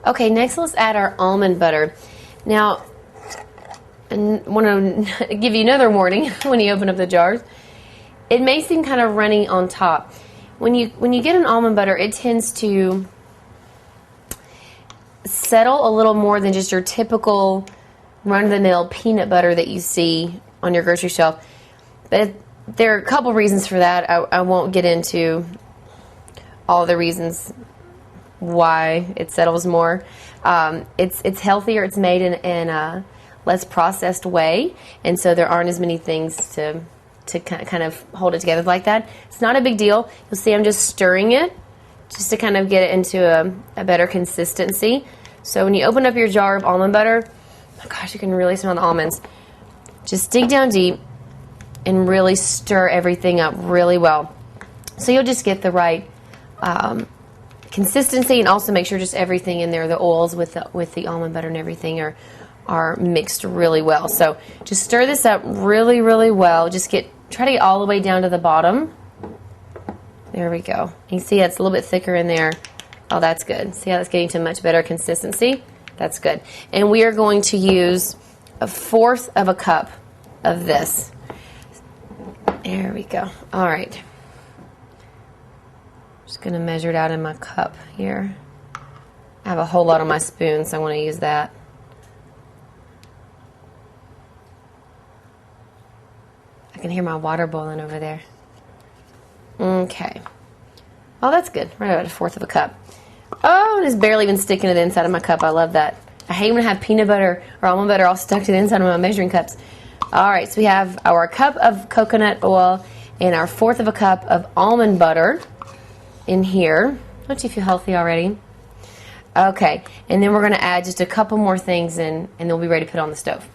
Okay, next let's add our almond butter. Now, I want to give you another warning when you open up the jars. It may seem kind of runny on top. When you get an almond butter, it tends to settle a little more than just your typical run-of-the-mill peanut butter that you see on your grocery shelf. But there are a couple reasons for that. I won't get into all the reasons why it settles more. It's healthier. It's made in a less processed way, and so there aren't as many things to kind of hold it together like that. It's not a big deal. You'll see I'm just stirring it just to kind of get it into a better consistency. So when you open up your jar of almond butter, oh gosh, you can really smell the almonds. Just dig down deep and really stir everything up really well. So you'll just get the right consistency, and also make sure just everything in there, the oils with the almond butter and everything are mixed really well. So just stir this up really, really well. Just try to get all the way down to the bottom. There we go. You can see it's a little bit thicker in there. Oh, that's good. See how that's getting to a much better consistency? That's good. And we are going to use 1/4 of a cup of this. There we go. All right. Just going to measure it out in my cup here. I have a whole lot on my spoon, so I want to use that. I can hear my water boiling over there. Okay. Oh, that's good. Right about 1/4 of a cup. Oh, and it's barely even sticking to the inside of my cup. I love that. I hate when I have peanut butter or almond butter all stuck to the inside of my measuring cups. All right, so we have our cup of coconut oil and our 1/4 of a cup of almond butter in here. Don't you feel healthy already? Okay, and then we're going to add just a couple more things in, and then we'll be ready to put on the stove.